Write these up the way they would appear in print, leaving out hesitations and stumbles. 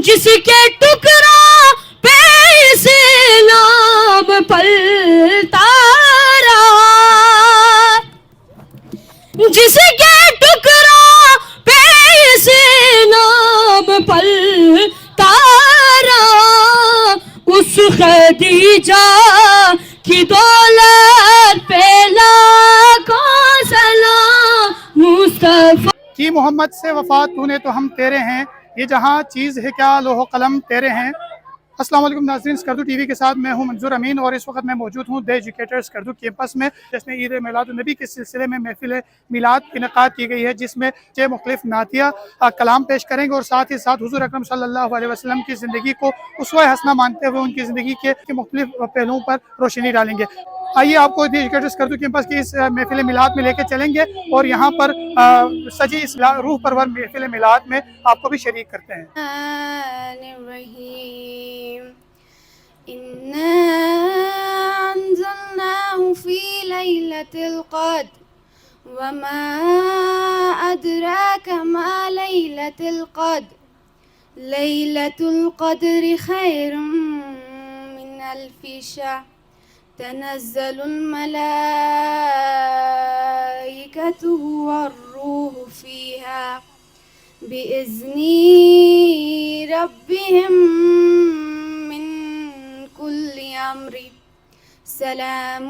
جس کے ٹکڑا پہ اسلام پلتا رہا، جس کے ٹکڑا پہ اسلام پلتا رہا، اس خدیجہ کی دولت پہ لاکھوں سلام مصطفیٰ کی محمد سے وفات تو نے تو ہم تیرے ہیں، یہ جہاں چیز ہے کیا لوح و قلم تیرے ہیں۔ السلام علیکم ناظرین، اسکردو ٹی وی کے ساتھ میں ہوں منظور امین، اور اس وقت میں موجود ہوں دی ایجوکیٹر اسکردو کیمپس میں، جس میں عید میلاد النبی کے سلسلے میں محفل میلاد انعقاد کی گئی ہے، جس میں 6 مختلف نعتیہ کلام پیش کریں گے، اور ساتھ ہی ساتھ حضور اکرم صلی اللہ علیہ وسلم کی زندگی کو اسوہ حسنہ مانتے ہوئے ان کی زندگی کے مختلف پہلوؤں پر روشنی ڈالیں گے۔ آئیے آپ کو دی ایجوکیٹر اسکردو کیمپس کی اس محفل میلاد میں لے کے چلیں گے، اور یہاں پر سجی اس روح پرور محفل میلاد میں آپ کو بھی شریک کرتے ہیں۔ إنا أنزلناه في ليلة القدر وما أدراك ما ليلة القدر ليلة القدر خير من ألف شهر تنزل الملائكة والروح فيها بإذن ربهم من كل أمر سلام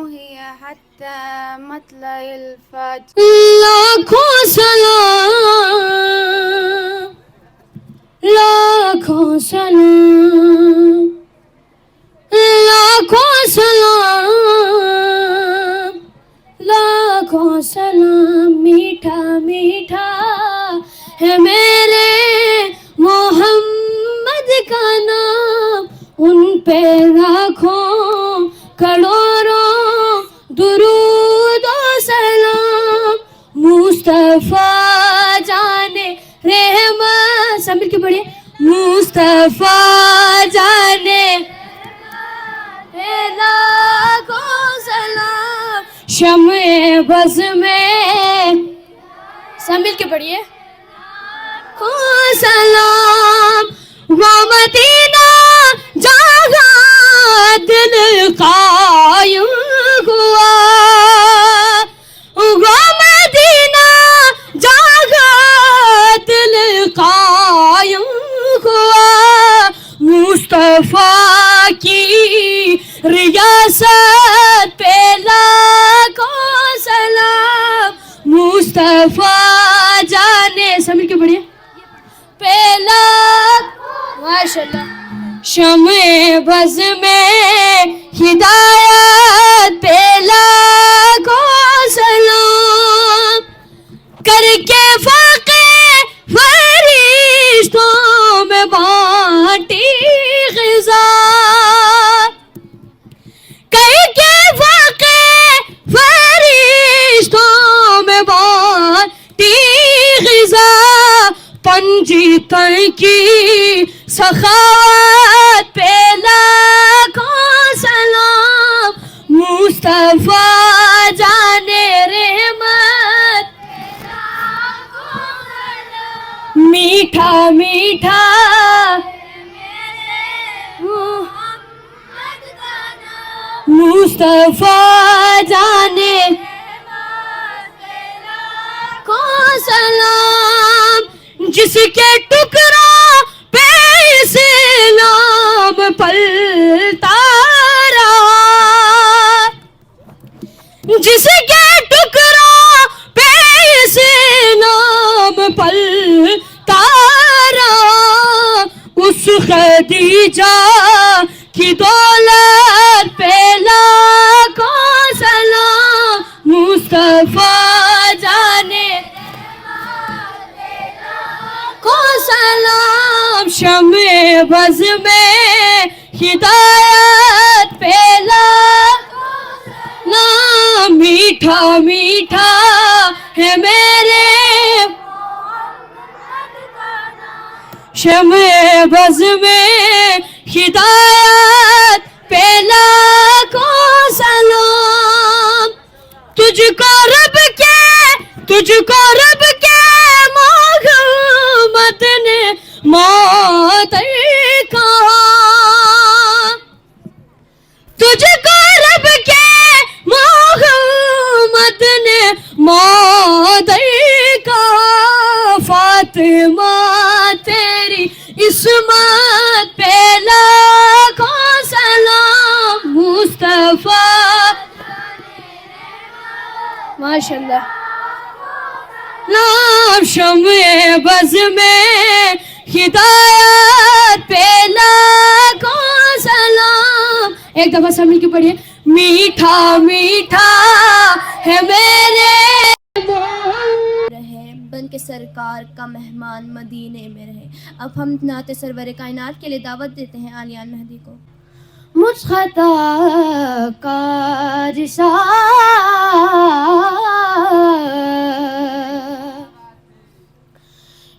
هي حتى مطلع الفجر۔ لاکھوں سلام، لاکھوں سلام، لاکھوں سلام، لاکھوں سلام، میٹھا میٹھا ہے میرے محمد کا نام، ان پہ لاکھوں کروڑوں درود و سلام، مصطفیٰ جانے رحمت، سب مل کے پڑھیے، مصطفیٰ جانے لاکھوں سلام، شمع بز میں، سب مل کے پڑھیے، سلام، وہ مدینہ جاگا دل قائم ہوا، وہ مدینہ جاگا دل قائم ہوا، مصطفیٰ کی ریاست پہ لاکھوں سلام، مصطفیٰ جانے، سب مل کے پڑھیے، پہلا ماشاءاللہ، شمع بز میں ہدایت پہ لاکھوں سلام، کر کے فاقے فرشتوں میں بانٹی غذا، کر کے فاقے فرشتوں میں بانٹی غذا، پنجی تر کی سخاوت پہ لاکھوں سلام، مصطفیٰ جانے رحمت، میٹھا میٹھا مصطفیٰ جانے کو سلام، جس کے ٹکڑا پہ اسلام پلتا رہا، جس کے ٹکڑا پہ اسلام پلتا رہا، اس خدیجہ کی دولت پہ لاکھوں سلام، مصطفیٰ جانے کو سلام، شمع بز میں ہدایت پہ لاکھوں سلام، میٹھا میٹھا ہے میرے شمع بز میں ہدایت پہ لاکھوں سلام، تجھ کو رب کے محمد معطر کا تجھ کو رب کے محمد نے معطر کا فاطمہ تیری عصمت پہ لاکھوں سلام مصطفیٰ ماشاء اللہ نام شمع بز میں ہدایت پہ لاکھوں سلام ایک دفعہ سب مل کے پڑھیے میٹھا میٹھا ہے میرے رہے بن کے سرکار کا مہمان مدینے میں رہے. اب ہم نعت سرور کائنات کے لیے دعوت دیتے ہیں عالیان مہدی کو. مجھ خطا کا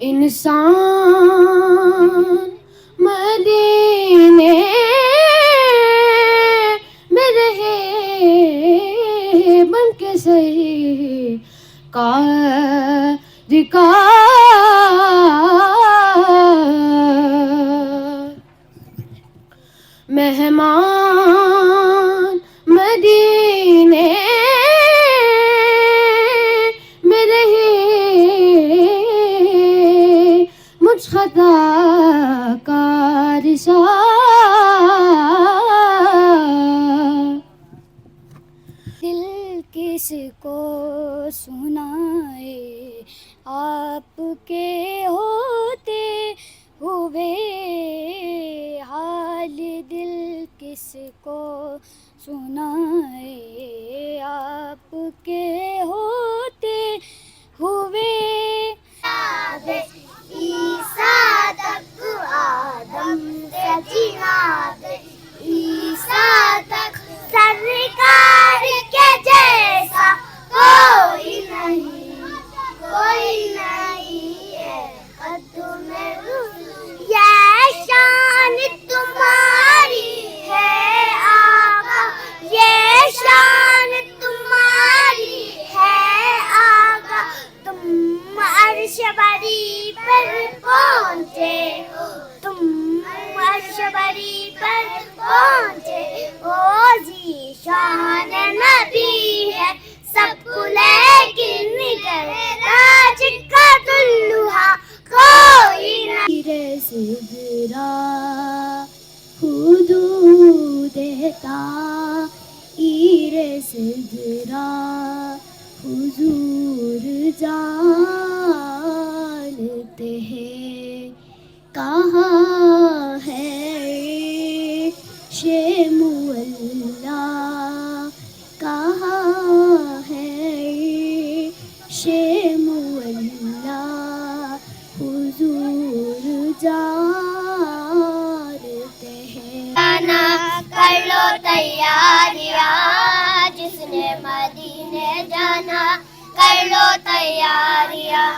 انسان مدینے میں رہے بن کے سرکار کا مہمان مدینے میں رہے مجھ خطا کا دل کس کو سنائے آپ کے ہوتے ہوئے حال دل کس کو سنائے آپ کے ہوتے ہوئے عیسیٰ تک آدم سے جہاد عیسیٰ تک سرکار کے جیسا کوئی نہیں ہے قد میں یہ شان تمہاری ہے آقا یہ شان تمہاری ہے آقا تم عرش بری پر پہنچے ہو تم عرش بری پر پہنچے ہو جی شان نبی ہے سب کو لیکن نگر راج کا دلہا کوئی نہیں سدرا حدود تا ایر سدرا حضور جانتے ہیں کہاں ہے شیم اللہ کہاں ہے شیم اللہ حضور جانتے ہیں جانا کر لو تیاریاں جس نے مدینے جانا کر لو تیاریاں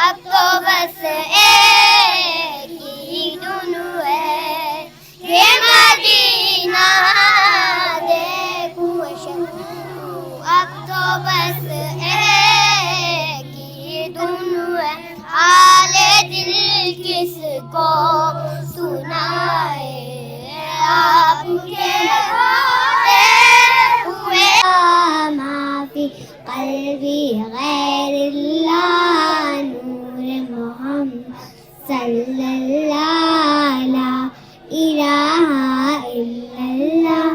اب تو بس ایک ہی دونوں ہے یہ مدینہ دیکھو شروع اب تو بس ایک ہی دونوں ہے حال دل کس کو سنائے آپ کے ہوتے ہوئے ما فی قلبی غیر اللہ نور محمد صلی اللہ لا الہ الا اللہ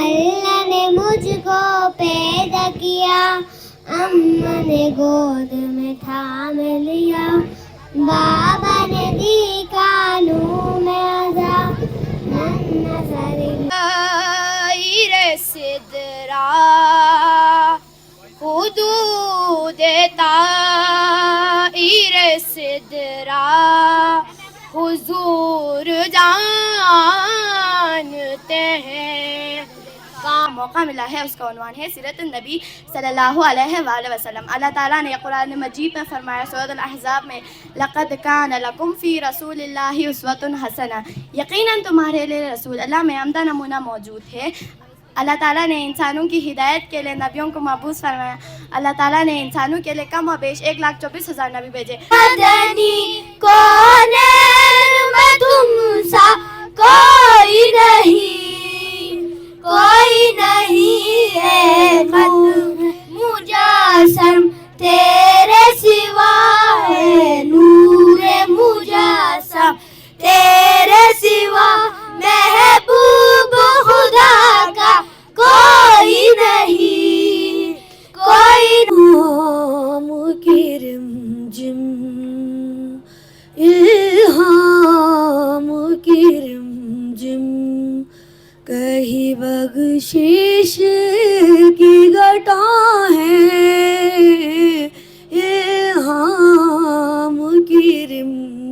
اللہ نے مجھ کو پیدا کیا اماں نے گود میں تھام لیا بابا نے دی کانوں میں اذا من نظر غیر صدرا حدود طائر صدرا حضور جانتے ہیں. کا موقع ملا ہے اس کا عنوان ہے سیرت النبی صلی اللہ علیہ وآلہ وسلم. اللہ تعالیٰ نے قرآن مجید میں فرمایا سورۃ الاحزاب میں لقد کان لکم فی رسول اللہ اسوۃ حسنہ یقیناً تمہارے لیے رسول اللہ میں عمدہ نمونہ موجود ہے. اللہ تعالیٰ نے انسانوں کی ہدایت کے لیے نبیوں کو مبعوث فرمایا. اللہ تعالیٰ نے انسانوں کے لیے کم و بیش 1,24,000 نبی بھیجے. مدنی کون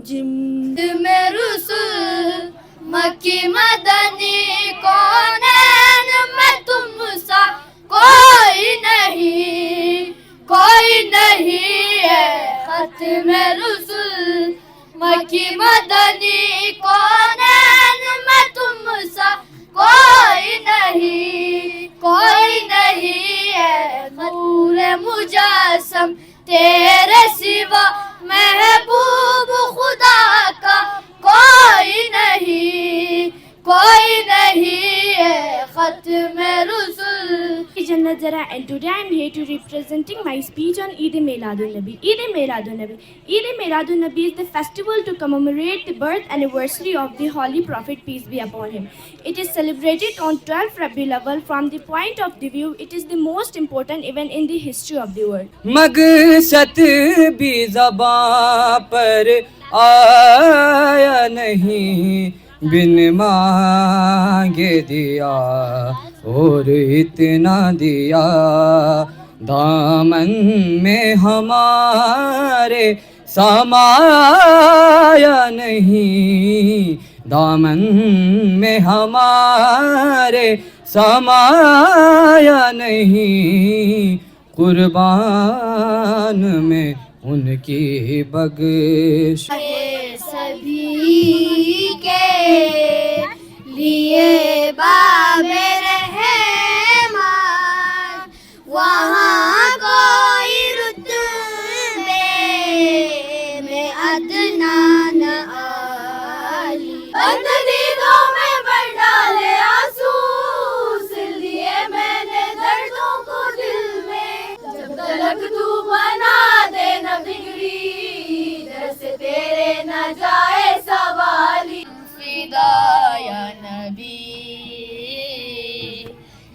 جمد میں رسول مکی مدنی کونین میں تم سا کوئی نہیں ہے ختم رسول مکی مدنی کونین میں تم سا کوئی نہیں ہے نور مجسم تیرے سوا محبوب خدا کا کوئی نہیں ہے ختم رسول Jannat Zara, and today I am here to representing my speech on Eid Miladun Nabi. Eid Miladun Nabi. Eid Miladun Nabi is the festival to commemorate the birth anniversary of the Holy Prophet, peace be upon him. It is celebrated on 12th Rabiul Awwal. From the point of the view, it is the most important event in the history of the world. مقصد بھی زباں پر آیا نہیں بن مانگے دیا اور اتنا دیا دامن میں ہمارے سمایا نہیں دامن میں ہمارے سمایا نہیں قربان میں ان کی بخش سبھی کے لیے باب رحمان وہاں کوئی رتبے میں ادنا نہ عالی بند دیدوں میں بڑھ ڈالے آنسو سل دیے میں نے دردوں کو دل میں جب تلک تو بنا دے نہ بگڑی در سے تیرے نہ جائے سوالی فدا یا نبی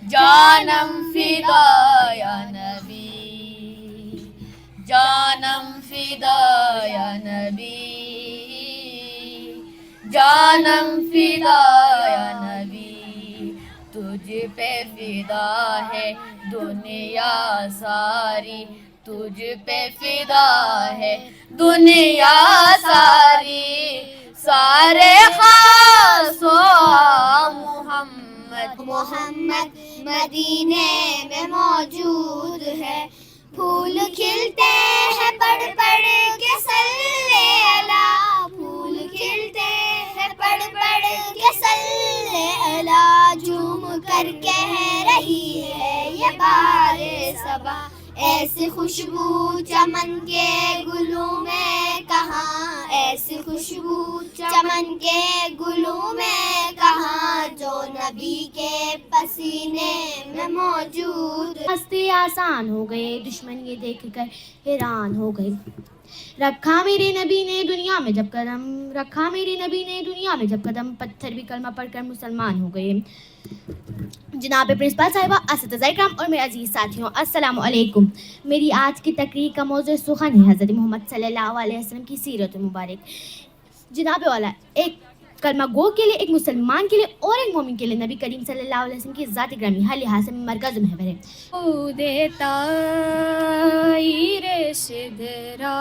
جانم فدا یا نبی جانم فدا یا نبی جانم فدا یا نبی تجھ پہ فدا ہے دنیا ساری تجھ پہ فدا ہے دنیا ساری سارے خاص و محمد مدینے میں موجود ہے پھول کھلتے ہیں پڑھ پڑھ کے صلی اللہ پھول کھلتے ہیں پڑھ پڑھ کے صلی اللہ جھوم کر کہہ رہی ہے یہ بار صبا ایسی خوشبو چمن کے گلوں میں کہاں ایسی خوشبو چمن کے گلوں میں کہاں جو نبی کے پسینے میں موجود ہستے آسان ہو گئے دشمن یہ دیکھ کر حیران ہو گئے رکھا میرے نبی نے دنیا میں جب قدم رکھا میرے نبی نے دنیا میں جب قدم پتھر بھی کلمہ پڑھ کر مسلمان ہو گئے جناب پرنسپل صاحبہ اساتذہ کرام اور میرے عزیز ساتھیوں السلام علیکم میری آج کی تقریر کا موضوع سخن ہے حضرت محمد صلی اللہ علیہ وسلم کی سیرت مبارک جناب والا ایک کلمہ گو کے لیے ایک مسلمان کے لیے اور ایک مومن کے لیے نبی کریم صلی اللہ علیہ وسلم کی ذات گرامی ہر لحاظ سے مرکز محور ہے حدود شدرا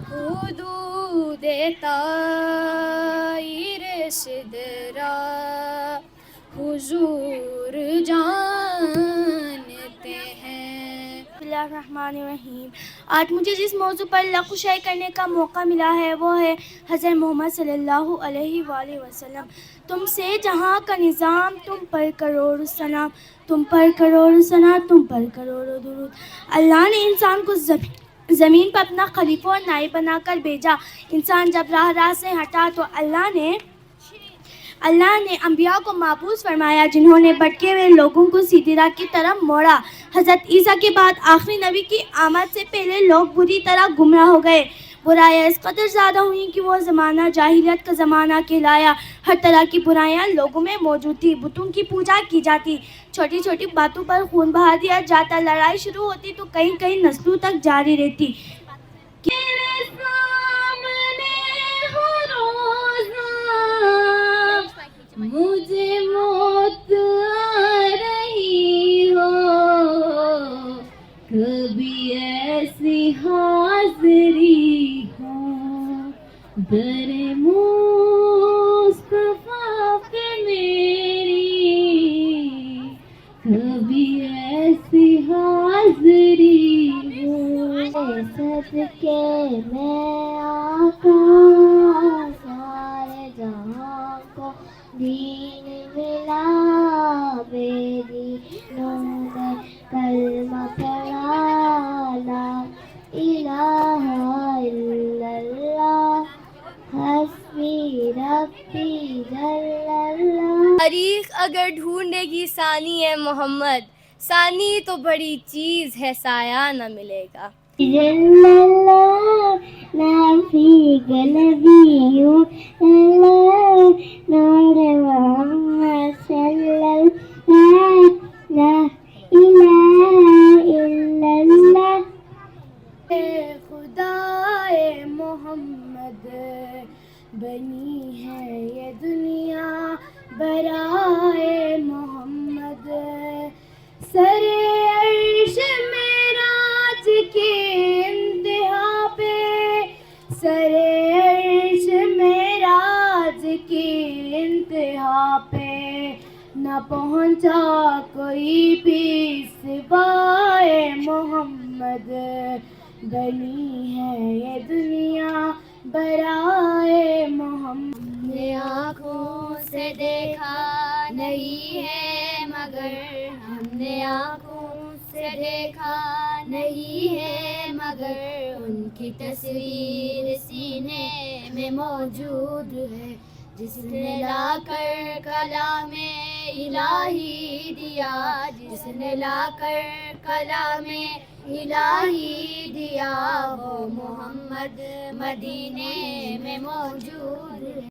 حدود شدرا حضور جانتے ہیں بسم اللہ الرحمن الرحیم آج مجھے جس موضوع پر لقب شائع کرنے کا موقع ملا ہے وہ ہے حضرت محمد صلی اللہ علیہ وآلہ وسلم تم سے جہاں کا نظام تم پر کروڑ سلام تم پر کروڑ ثنا تم پر کروڑ درود اللہ نے انسان کو زمین پر اپنا خلیفہ اور نائب بنا کر بھیجا انسان جب راہ سے ہٹا تو اللہ نے انبیاء کو مابعوث فرمایا جنہوں نے بھٹکے ہوئے لوگوں کو سیدھی راہ کی طرف موڑا حضرت عیسیٰ کے بعد آخری نبی کی آمد سے پہلے لوگ بری طرح گمراہ ہو گئے برائیاں اس قدر زیادہ ہوئیں کہ وہ زمانہ جاہلیت کا زمانہ کہلایا ہر طرح کی برائیاں لوگوں میں موجود تھی بتوں کی پوجا کی جاتی چھوٹی چھوٹی باتوں پر خون بہا دیا جاتا لڑائی شروع ہوتی تو کئی کئی نسلوں تک جاری رہتی مجھے موت آ رہی ہو کبھی ایسی حاضری ہو در مصطفیٰ پہ میری کبھی ایسی حاضری ہو، صدقے میں آقا سارے جہاں کو دین ملا، بے دینوں نے کلمہ پڑھا، لا الہ الا اللہ حسبی ربی جل اللہ۔ تاریخ اگر ڈھونڈے گی ثانی ہے محمد، ثانی تو بڑی چیز ہے سایہ نہ ملے گا۔ جل اللہ نافی نبی اللہ نور محمد صلی اللہ لا الہ الا اللہ۔ خدائے محمد بنی ہے یہ دنیا برائے محمد، سر عرش معراج کی انتہا پہ، سر عرش معراج کی انتہا پہ نہ پہنچا کوئی بھی سوائے محمد، بنی ہے یہ دنیا برائے محمد۔ ہم نے آنکھوں سے دیکھا نہیں ہے مگر، ہم نے آنکھوں سے دیکھا نہیں ہے مگر، ان کی تصویر سینے میں موجود ہے، جس نے لا کر کلام الہی دیا، جس نے لا کر کلام الہی دیا، وہ محمد مدینے میں موجود ہے۔